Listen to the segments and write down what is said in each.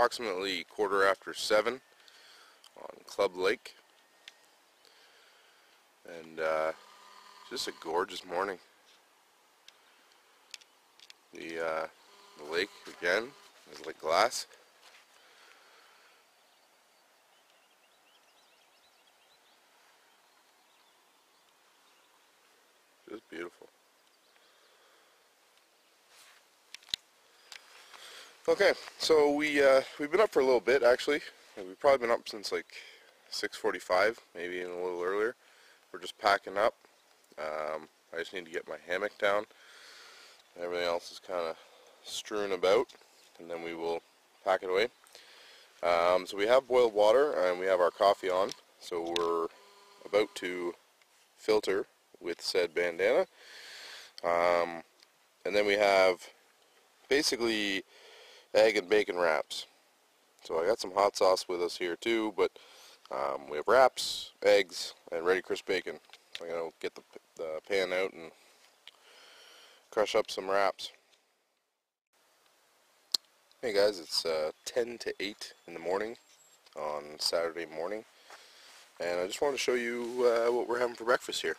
approximately 7:15 on Club Lake, and just a gorgeous morning. The lake again is like glass. Just beautiful. Okay, so we've been up for a little bit actually. We've probably been up since like 6:45, maybe even a little earlier. We're just packing up. I just need to get my hammock down. Everything else is kind of strewn about, and then we will pack it away. So we have boiled water and we have our coffee on, so we're about to filter with said bandana. And then we have basically egg and bacon wraps. So I got some hot sauce with us here too, but we have wraps, eggs, and ready crisp bacon. So I'm going to get the pan out and crush up some wraps. Hey guys, it's 10 to 8 in the morning on Saturday morning, and I just wanted to show you what we're having for breakfast here.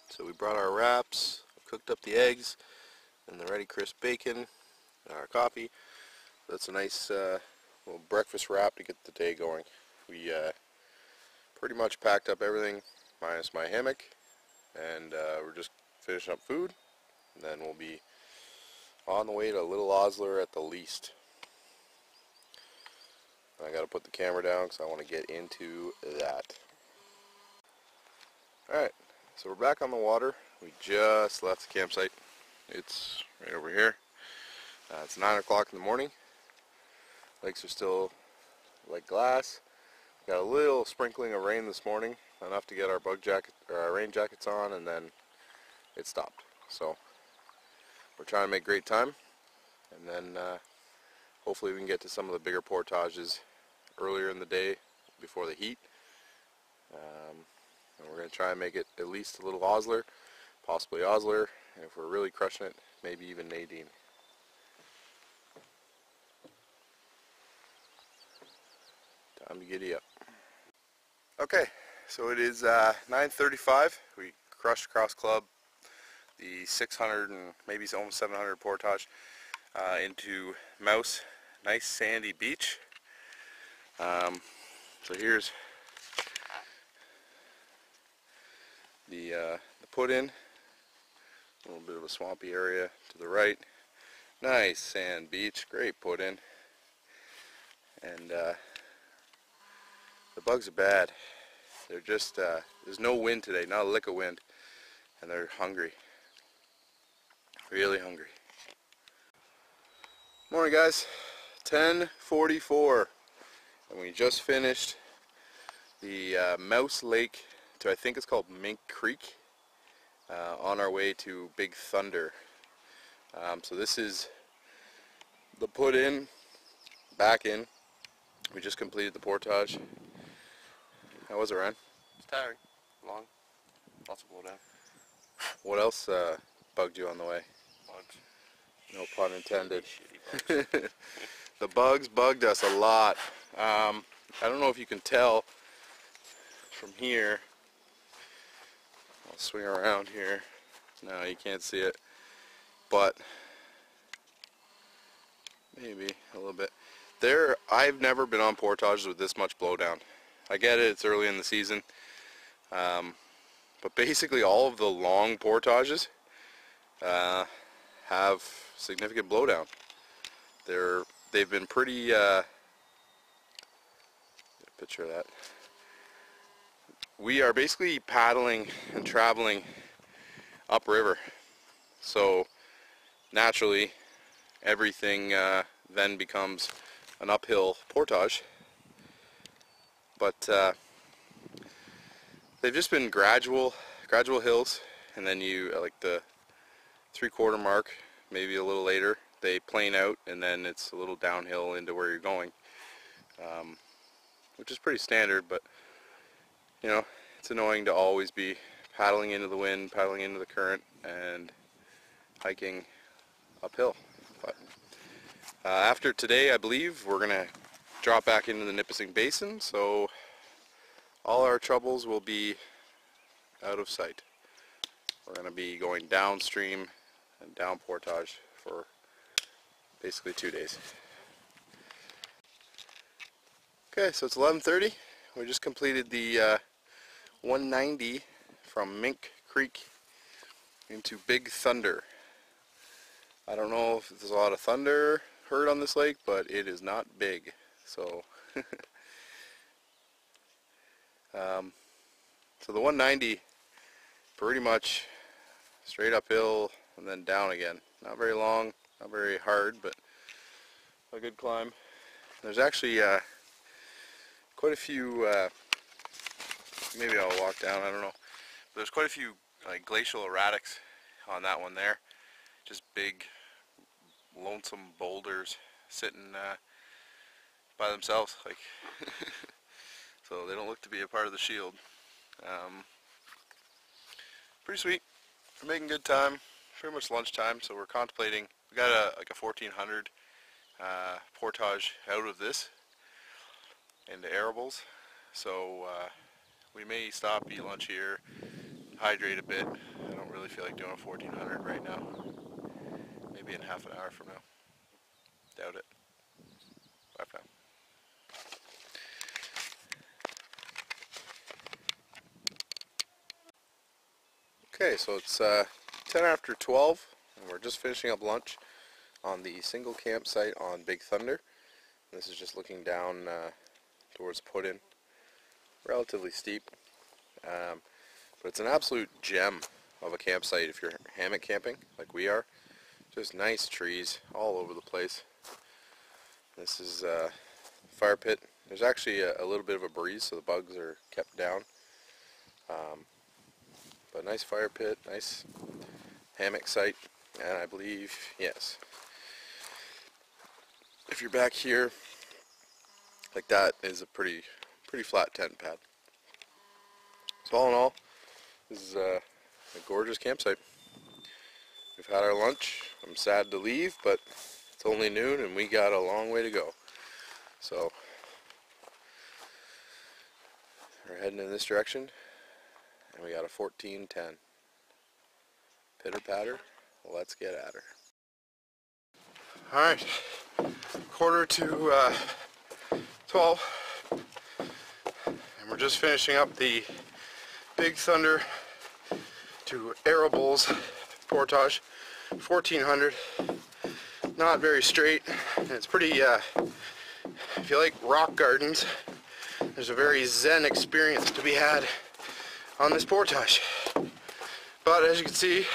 So we brought our wraps, cooked up the eggs, and the ready crisp bacon, and our coffee. That's a nice little breakfast wrap to get the day going. We pretty much packed up everything minus my hammock, and we're just finishing up food, and then we'll be on the way to Little Osler at the least. I gotta put the camera down because I want to get into that. Alright, so we're back on the water. We just left the campsite. It's right over here. It's 9 o'clock in the morning. Lakes are still like glass. Got a little sprinkling of rain this morning, enough to get our rain jackets on, and then it stopped. So we're trying to make great time, and then hopefully we can get to some of the bigger portages earlier in the day before the heat. And we're going to try and make it at least a Little Osler, possibly Osler, and if we're really crushing it, maybe even Nadine. Time to giddy up. Okay, so it is 9:35. We crushed across Club the 600 and maybe almost 700 portage into Mouse. Nice sandy beach. So here's the put-in. A little bit of a swampy area to the right. Nice sand beach, great put-in. And the bugs are bad. They're just, there's no wind today, not a lick of wind, and they're hungry. Really hungry. Morning guys, 10:44, and we just finished the Mouse Lake to, I think it's called Mink Creek, on our way to Big Thunder. So this is the put-in, back in. We just completed the portage. How was it, Ryan? It's tiring, long, lots of blow down. What else bugged you on the way? Bugs. No pun intended. Shitty bugs. The bugs bugged us a lot. I don't know if you can tell from here. I'll swing around here. No, you can't see it. But maybe a little bit. I've never been on portages with this much blowdown. I get it, it's early in the season. But basically all of the long portages have significant blowdown. They've been pretty, picture of that. We are basically paddling and traveling upriver. So naturally everything then becomes an uphill portage. But they've just been gradual hills, and then you, like the 3/4 mark, maybe a little later, they plane out, and then it's a little downhill into where you're going, which is pretty standard. But you know, it's annoying to always be paddling into the wind, paddling into the current, and hiking uphill. But after today, I believe we're gonna drop back into the Nipissing Basin, so all our troubles will be out of sight. We're going to be going downstream and down portage for basically 2 days. Okay, so it's 11:30. We just completed the 190 from Mink Creek into Big Thunder. I don't know if there's a lot of thunder heard on this lake, but it is not big. So, so the 190 pretty much straight uphill and then down again. Not very long, not very hard, but a good climb. There's actually quite a few, maybe I'll walk down, I don't know. But there's quite a few like glacial erratics on that one there. Just big, lonesome boulders sitting by themselves, like so they don't look to be a part of the shield. Pretty sweet. We're making good time. Pretty much lunchtime, so we're contemplating. We got like a 1400 portage out of this into Erables, so we may stop, eat lunch here, hydrate a bit. I don't really feel like doing a 1400 right now. Maybe in half an hour from now. Doubt it. Bye for now. Okay, so it's 10 after 12, and we're just finishing up lunch on the single campsite on Big Thunder. This is just looking down towards Put-in. Relatively steep, but it's an absolute gem of a campsite if you're hammock camping like we are. Just nice trees all over the place. This is a fire pit. There's actually a little bit of a breeze, so the bugs are kept down. But nice fire pit, nice hammock site, and I believe, yes, if you're back here, like that is a pretty flat tent pad. So all in all, this is a gorgeous campsite. We've had our lunch. I'm sad to leave, but it's only noon and we got a long way to go. So we're heading in this direction, and we got a 14:10. Pitter patter, let's get at her. Alright, quarter to 12, and we're just finishing up the Big Thunder to Erables portage, 1400. Not very straight, and it's pretty, if you like rock gardens, there's a very zen experience to be had on this portage. But as you can see,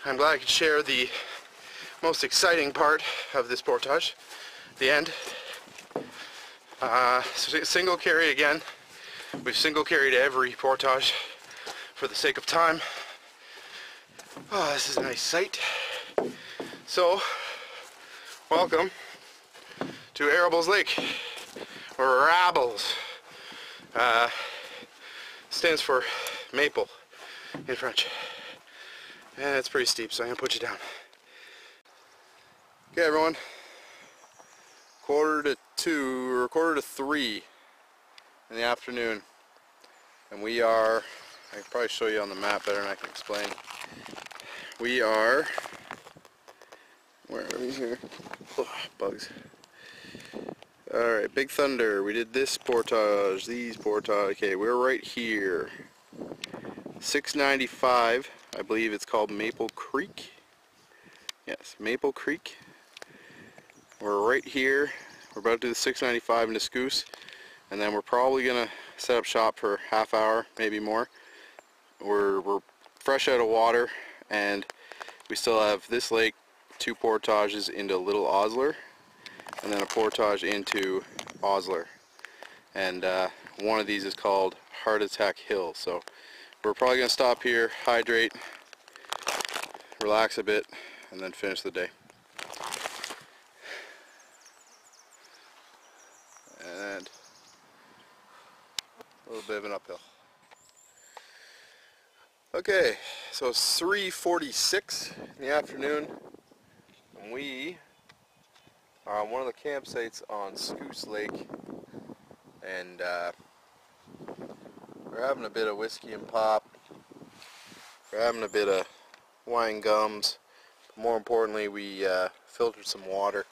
I'm glad I could share the most exciting part of this portage, the end. So single carry again. We've single carried every portage for the sake of time. Oh, this is a nice sight. So, welcome to Erables Lake, or Erables. Stands for maple in French. And it's pretty steep, so I'm going to put you down. Okay, everyone. Quarter to 3 in the afternoon. And we are, I can probably show you on the map better than I can explain. We are, where are we here? Oh, bugs. Alright, Big Thunder. We did this portage, these portage. Okay, we're right here. 695, I believe it's called Maple Creek. Yes, Maple Creek. We're right here. We're about to do the 695 into Skuce, and then we're probably gonna set up shop for half hour, maybe more. We're fresh out of water, and we still have this lake, 2 portages into Little Osler, and then a portage into Osler. And one of these is called Heart Attack Hill. So we're probably gonna stop here, hydrate, relax a bit, and then finish the day. And a little bit of an uphill. Okay, so it's 3:46 in the afternoon, and we are on one of the campsites on Skuce Lake, and we're having a bit of whiskey and pop. We're having a bit of wine gums. But more importantly, we filtered some water,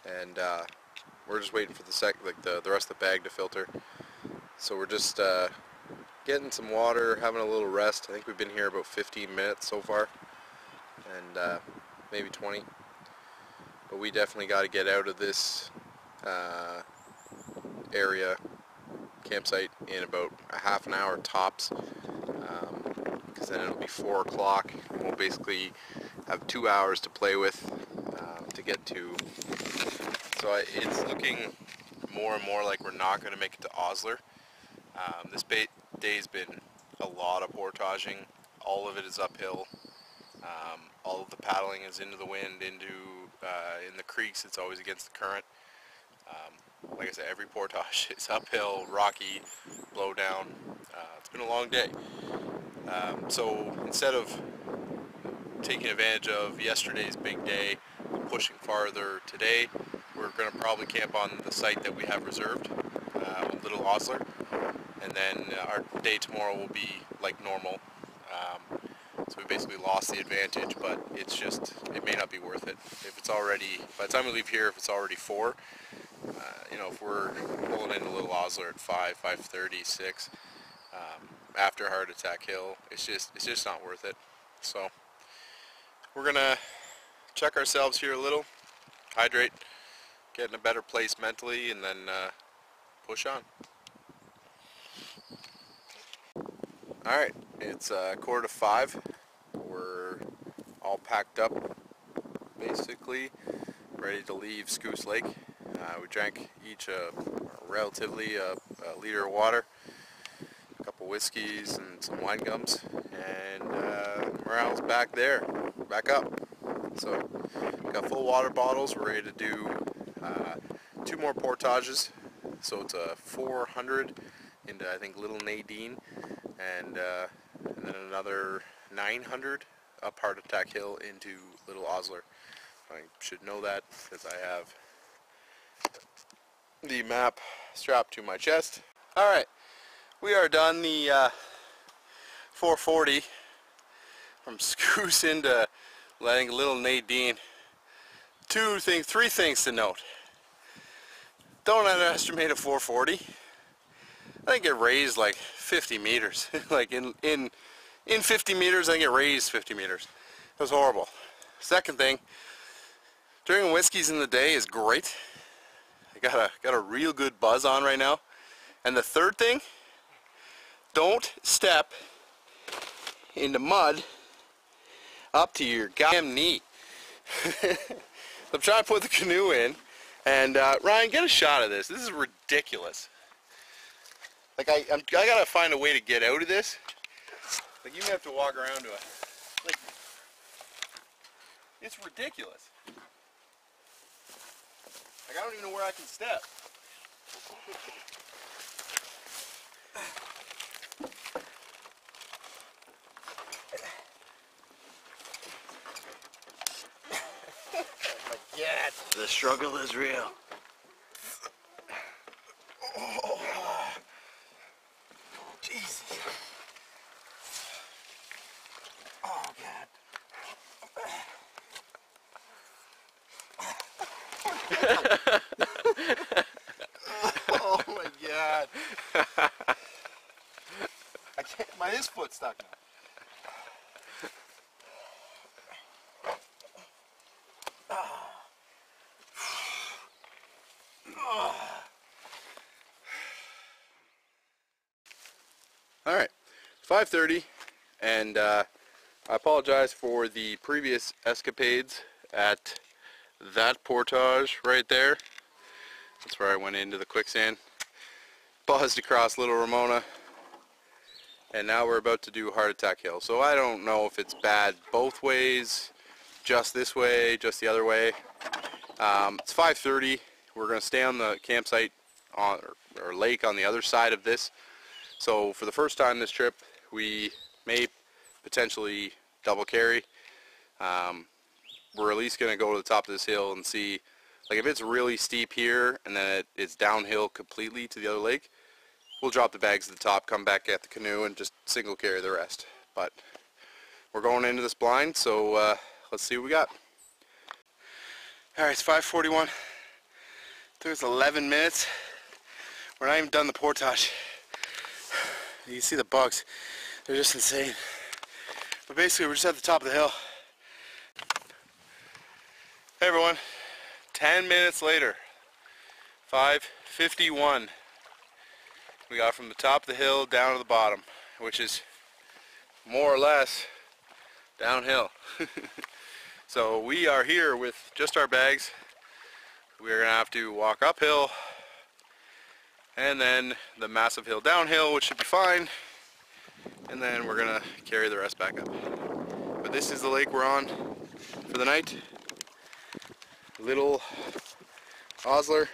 and we're just waiting for the rest of the bag to filter. So we're just getting some water, having a little rest. I think we've been here about 15 minutes so far, and maybe 20. But we definitely got to get out of this area, campsite, in about a half an hour tops, because then it'll be 4 o'clock, and we'll basically have 2 hours to play with to get to. So it's looking more and more like we're not going to make it to Osler. This day's been a lot of portaging. All of it is uphill. All of the paddling is into the wind, in the creeks. It's always against the current. Like I said, every portage is uphill, rocky, blow down. It's been a long day. So instead of taking advantage of yesterday's big day and pushing farther today, we're going to probably camp on the site that we have reserved, Little Osler, and then our day tomorrow will be like normal. So we basically lost the advantage, but it may not be worth it. If it's already, by the time we leave here, if it's already 4, you know, if we're pulling into Little Osler at 5, 5:30, 6, after Heart Attack Hill, it's just not worth it. So we're gonna check ourselves here a little, hydrate, get in a better place mentally, and then push on. Alright, it's 4:45. We're all packed up, basically, ready to leave Skuce Lake. We drank each relatively a liter of water, a couple whiskeys and some wine gums, and morale's back there, back up. So got full water bottles. We're ready to do 2 more portages. So it's a 400 into, I think, Little Nadine, and then another 900 up Heart Attack Hill into Little Osler. I should know that because I have the map strapped to my chest. Alright, we are done the 440 from Skuce into, I think, Little Nadine. 3 things to note. Don't underestimate a 440. I think it raised like 50 meters. Like in 50 meters, I think it raised 50 meters. It was horrible. Second thing, drinking whiskeys in the day is great. I got a real good buzz on right now. And the third thing, don't step into mud up to your goddamn knee. I'm trying to put the canoe in, and Ryan, get a shot of this. This is ridiculous. Like I gotta find a way to get out of this. Like you have to walk around to it. Like it's ridiculous. Like I don't even know where I can step. Yeah, The struggle is real. oh, Jesus. Oh God. Oh my God. I can't. His foot's stuck now. Alright, 5:30, and I apologize for the previous escapades at that portage right there. That's where I went into the quicksand, buzzed across Little Ramona, and now we're about to do Heart Attack Hill. So I don't know if it's bad both ways, just this way, just the other way. It's 5:30. We're going to stay on the campsite or lake on the other side of this. So for the first time this trip, we may potentially double carry. We're at least going to go to the top of this hill and see Like if it's really steep here and then it's downhill completely to the other lake, we'll drop the bags at the top, come back at the canoe, and just single carry the rest. But we're going into this blind, so let's see what we got. Alright, it's 5:41. Took us 11 minutes. We're not even done the portage. You can see the bugs. They're just insane. But basically, we're just at the top of the hill. Hey everyone. 10 minutes later. 5:51. We got from the top of the hill down to the bottom, which is more or less downhill. So we are here with just our bags. We're gonna have to walk uphill and then the massive hill downhill, which should be fine, and then we're gonna carry the rest back up. But this is the lake we're on for the night. Little Osler.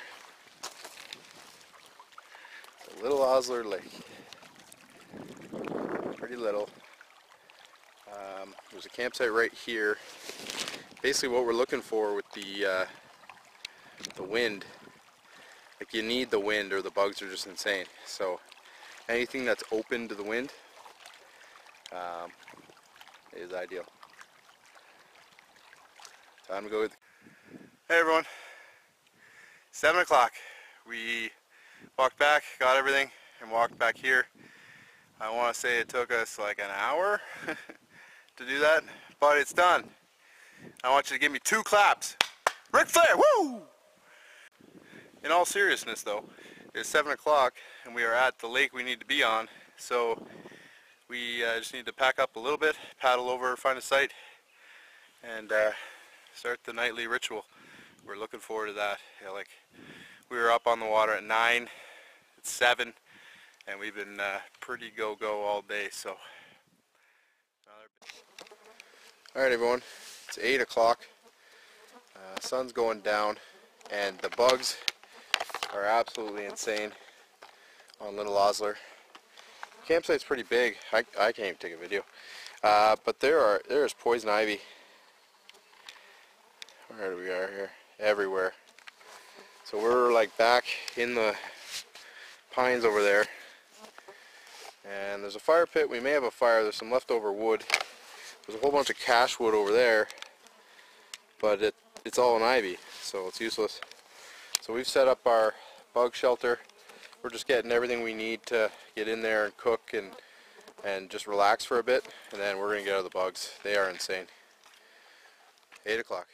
Little Osler Lake. Pretty little. There's a campsite right here. Basically what we're looking for with the wind, like you need the wind or the bugs are just insane. So anything that's open to the wind is ideal. Time to go. Hey everyone, 7 o'clock. We walked back, got everything, and walked back here. I want to say it took us like an hour to do that, but it's done. I want you to give me 2 claps. Ric Flair, woo! In all seriousness though, it's 7 o'clock and we are at the lake we need to be on, so we just need to pack up a little bit, paddle over, find a site, and start the nightly ritual. We're looking forward to that. Yeah, like we were up on the water at 9, it's 7, and we've been pretty go-go all day, so. Alright everyone, it's 8 o'clock, sun's going down, and the bugs are absolutely insane on Little Osler. Campsite's pretty big. I can't even take a video, but there's poison ivy. Where do we are here? Everywhere. So we're like back in the pines over there, and there's a fire pit. We may have a fire. There's some leftover wood. There's a whole bunch of cache wood over there, but it's all in ivy, so it's useless. So we've set up our bug shelter. We're just getting everything we need to get in there and cook and just relax for a bit, and then we're going to get out of the bugs. They are insane. 8 o'clock.